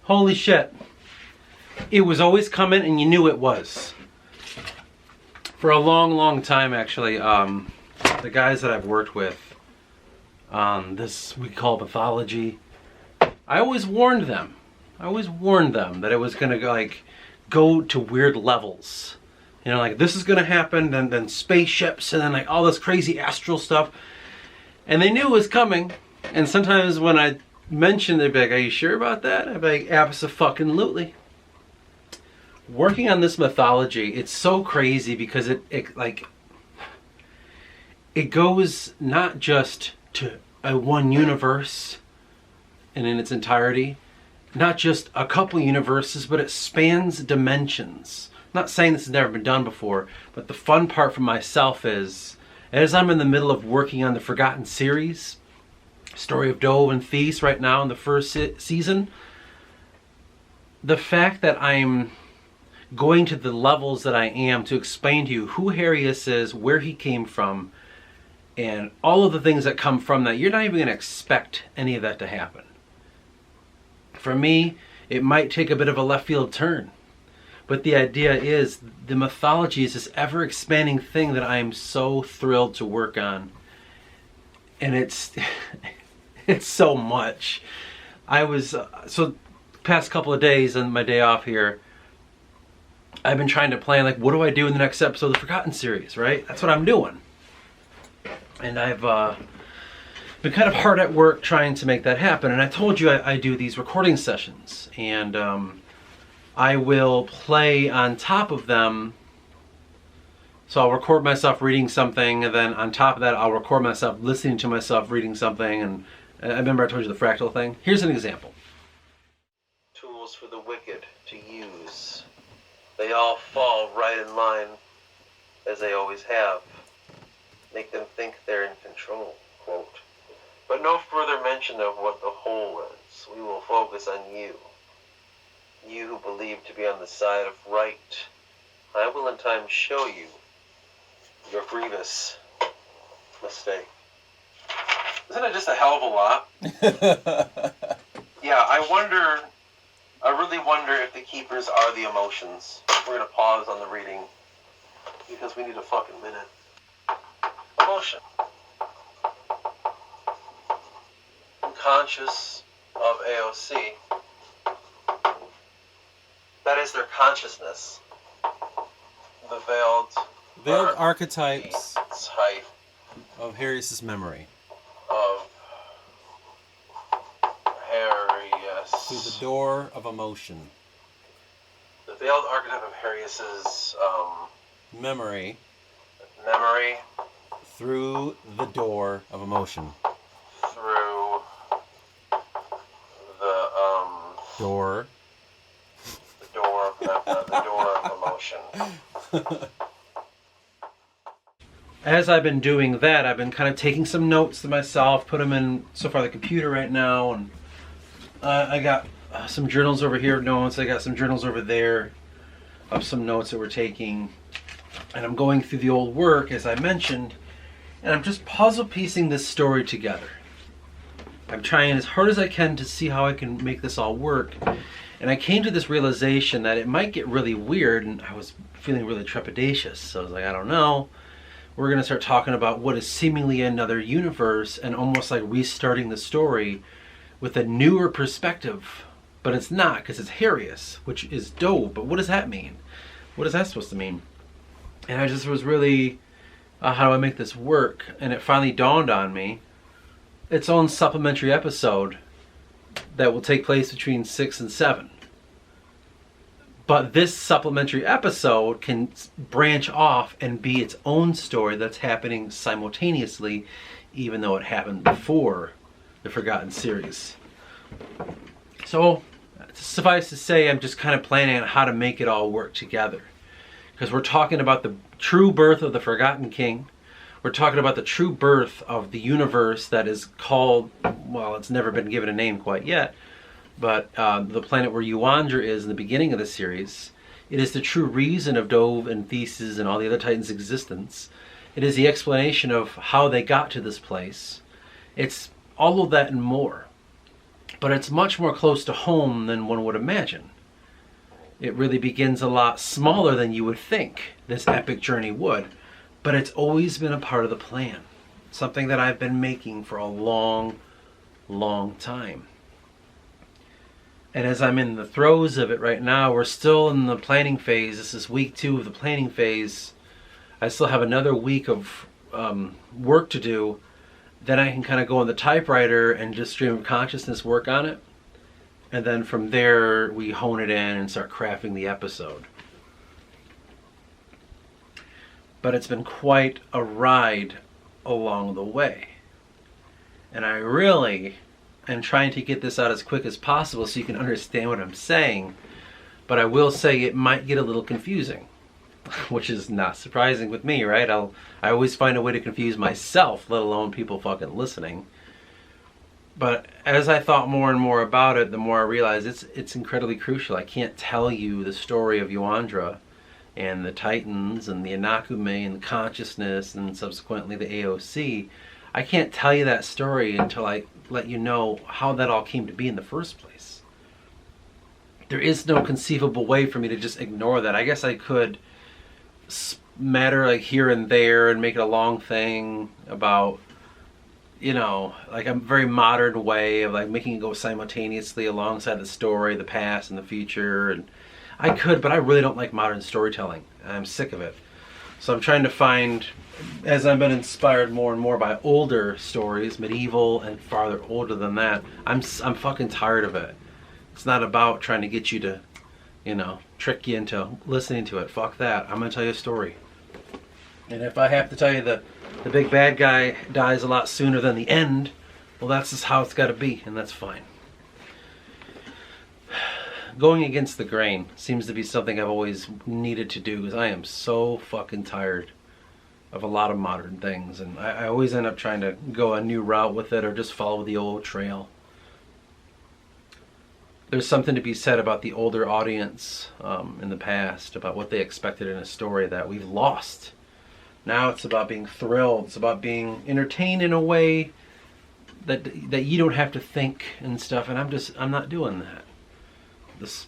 Holy shit. It was always coming and you knew it was. For a long, long time, actually, the guys that I've worked with on this we call mythology, I always warned them. That it was gonna go to weird levels. You know, like this is gonna happen, then spaceships, and then like all this crazy astral stuff. And they knew it was coming. And sometimes when I mentioned, they'd be like, "Are you sure about that?" I'd be like, "Abso-fucking-lutely." Working on this mythology, it's so crazy because it goes not just to a one universe and in its entirety, not just a couple universes, but it spans dimensions. I'm not saying this has never been done before, but the fun part for myself is, as I'm in the middle of working on the Forgotten series, Story of Dove and Theis right now in the first season, the fact that I'm going to the levels that I am to explain to you who Harius is, where he came from, and all of the things that come from that, you're not even going to expect any of that to happen. For me, it might take a bit of a left field turn. But the idea is, the mythology is this ever-expanding thing that I am so thrilled to work on. And it's so much. I was, so past couple of days on my day off here, I've been trying to plan, like, what do I do in the next episode of the Forgotten series, right? That's what I'm doing. And I've been kind of hard at work trying to make that happen. And I told you I do these recording sessions. And I will play on top of them. So I'll record myself reading something, and then on top of that, I'll record myself listening to myself reading something. And I remember I told you the fractal thing. Here's an example. Tools for the wicked to use. They all fall right in line, as they always have. Make them think they're in control, quote. But no further mention of what the whole is. We will focus on you. You who believe to be on the side of right. I will in time show you your grievous mistake. Isn't it just a hell of a lot? Yeah, I really wonder if the keepers are the emotions. We're going to pause on the reading because we need a fucking minute. Emotion. Conscious of AOC. That is their consciousness. The veiled archetypes type of Harius' memory. Of Harius. Through the door of emotion. The veiled archetype of Harius' memory. Through the door of emotion. Through the door. The door of emotion. As I've been doing that, I've been kind of taking some notes to myself, put them in so far the computer right now, and I got some journals over here of notes. I got some journals over there of some notes that we're taking, and I'm going through the old work as I mentioned, and I'm just puzzle piecing this story together. I'm trying as hard as I can to see how I can make this all work. And I came to this realization that it might get really weird, and I was feeling really trepidatious. So I was like, I don't know. We're going to start talking about what is seemingly another universe and almost like restarting the story with a newer perspective. But it's not, because it's Harius, which is dope. But what does that mean? What is that supposed to mean? And I just was really, how do I make this work? And it finally dawned on me. Its own supplementary episode that will take place between 6 and 7. But this supplementary episode can branch off and be its own story that's happening simultaneously, even though it happened before the Forgotten series. So, suffice to say, I'm just kind of planning on how to make it all work together. Because we're talking about the true birth of the Forgotten King. We're talking about the true birth of the universe that is called, well, it's never been given a name quite yet, but the planet where Yuandra is in the beginning of the series. It is the true reason of Dove and Thesis and all the other Titans' existence. It is the explanation of how they got to this place. It's all of that and more. But it's much more close to home than one would imagine. It really begins a lot smaller than you would think this epic journey would, but it's always been a part of the plan. Something that I've been making for a long, long time. And as I'm in the throes of it right now, we're still in the planning phase. This is week 2 of the planning phase. I still have another week of work to do. Then I can kind of go on the typewriter and just stream of consciousness work on it. And then from there, we hone it in and start crafting the episode. But it's been quite a ride along the way. And I really am trying to get this out as quick as possible so you can understand what I'm saying. But I will say it might get a little confusing, which is not surprising with me, right? I always find a way to confuse myself, let alone people fucking listening. But as I thought more and more about it, the more I realized it's incredibly crucial. I can't tell you the story of Yandra and the Titans and the Inakume and the consciousness and subsequently the AOC. I can't tell you that story until I let you know how that all came to be in the first place. There is no conceivable way for me to just ignore that. I guess I could matter like here and there and make it a long thing about, you know, like a very modern way of like making it go simultaneously alongside the story, the past and the future. And I could, but I really don't like modern storytelling. I'm sick of it. So I'm trying to find, as I've been inspired more and more by older stories, medieval and farther older than that, I'm fucking tired of it. It's not about trying to get you to, you know, trick you into listening to it. Fuck that. I'm going to tell you a story. And if I have to tell you that the big bad guy dies a lot sooner than the end, well, that's just how it's got to be, and that's fine. Going against the grain seems to be something I've always needed to do because I am so fucking tired of a lot of modern things, and I always end up trying to go a new route with it or just follow the old trail. There's something to be said about the older audience in the past, about what they expected in a story that we've lost. Now it's about being thrilled. It's about being entertained in a way that you don't have to think and stuff, and I'm not doing that.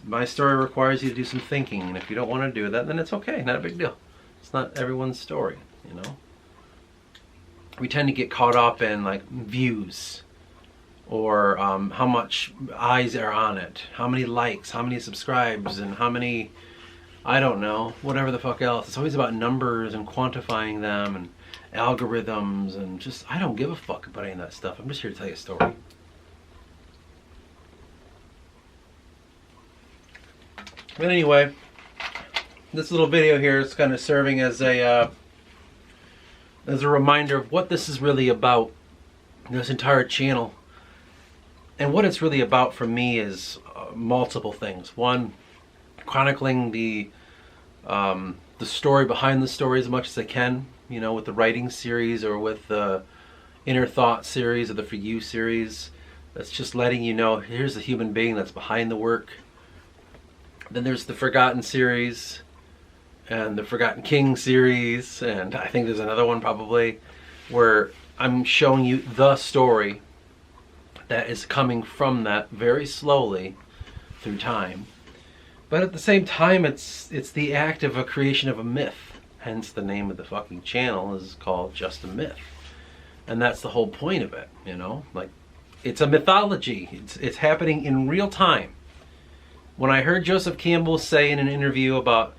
My story requires you to do some thinking, and if you don't want to do that, then it's okay, not a big deal. It's not everyone's story, you know? We tend to get caught up in like views, or how much eyes are on it, how many likes, how many subscribes, and how many, I don't know, whatever the fuck else. It's always about numbers and quantifying them and algorithms and just, I don't give a fuck about any of that stuff. I'm just here to tell you a story. But anyway, this little video here is kind of serving as a reminder of what this is really about, this entire channel. And what it's really about for me is multiple things. One, chronicling the story behind the story as much as I can, you know, with the writing series or with the Inner Thought series or the For You series. That's just letting you know, here's the human being that's behind the work. Then there's the Forgotten series and the Forgotten King series, and I think there's another one probably, where I'm showing you the story that is coming from that very slowly through time. But at the same time, it's the act of a creation of a myth. Hence the name of the fucking channel is called Just a Myth. And that's the whole point of it, you know? Like, it's a mythology. It's happening in real time. When I heard Joseph Campbell say in an interview about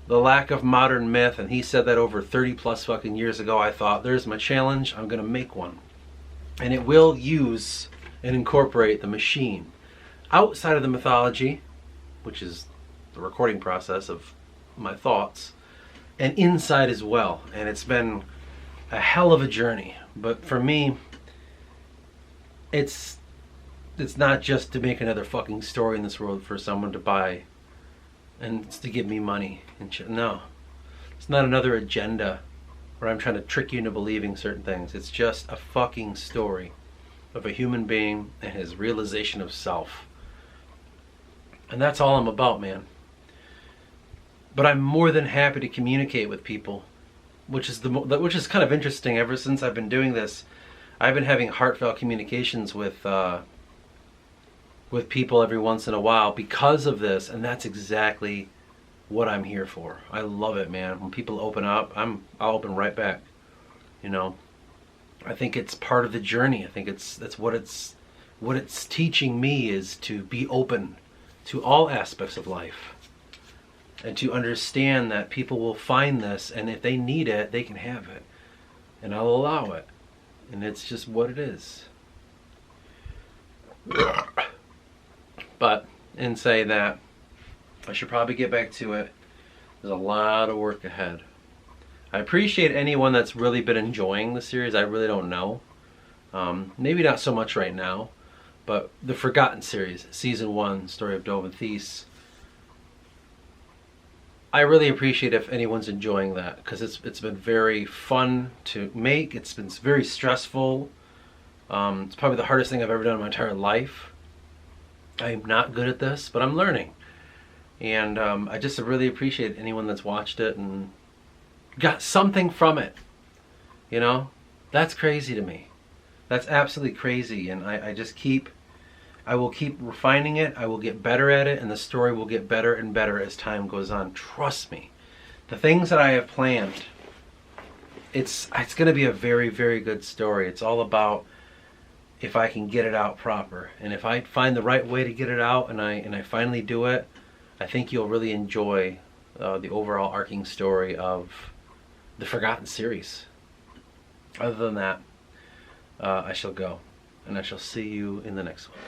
the lack of modern myth, and he said that over 30 plus fucking years ago, I thought, there's my challenge, I'm gonna make one. And it will use and incorporate the machine outside of the mythology, which is the recording process of my thoughts, and inside as well. And it's been a hell of a journey. But for me, it's not just to make another fucking story in this world for someone to buy and it's to give me money and shit. No, it's not another agenda where I'm trying to trick you into believing certain things. It's just a fucking story of a human being and his realization of self. And that's all I'm about, man. But I'm more than happy to communicate with people, which is kind of interesting. Ever since I've been doing this, I've been having heartfelt communications with with people every once in a while because of this, and that's exactly what I'm here for. I love it, man. When people open up, I'll open right back. You know, I think it's part of the journey. I think that's what it's teaching me, is to be open to all aspects of life, and to understand that people will find this, and if they need it, they can have it, and I'll allow it, and it's just what it is. But in say that, I should probably get back to it. There's a lot of work ahead. I appreciate anyone that's really been enjoying the series. I really don't know. Maybe not so much right now, but the Forgotten series, Season 1, Story of Dove and Thies. I really appreciate if anyone's enjoying that, because it's been very fun to make. It's been very stressful. It's probably the hardest thing I've ever done in my entire life. I'm not good at this, but I'm learning. And I just really appreciate anyone that's watched it and got something from it. You know, that's crazy to me. That's absolutely crazy. And I will keep refining it. I will get better at it, and the story will get better and better as time goes on. Trust me. The things that I have planned, it's going to be a very, very good story. It's all about if I can get it out proper. And if I find the right way to get it out, and I finally do it, I think you'll really enjoy the overall arcing story of the Forgotten series. Other than that, I shall go, and I shall see you in the next one.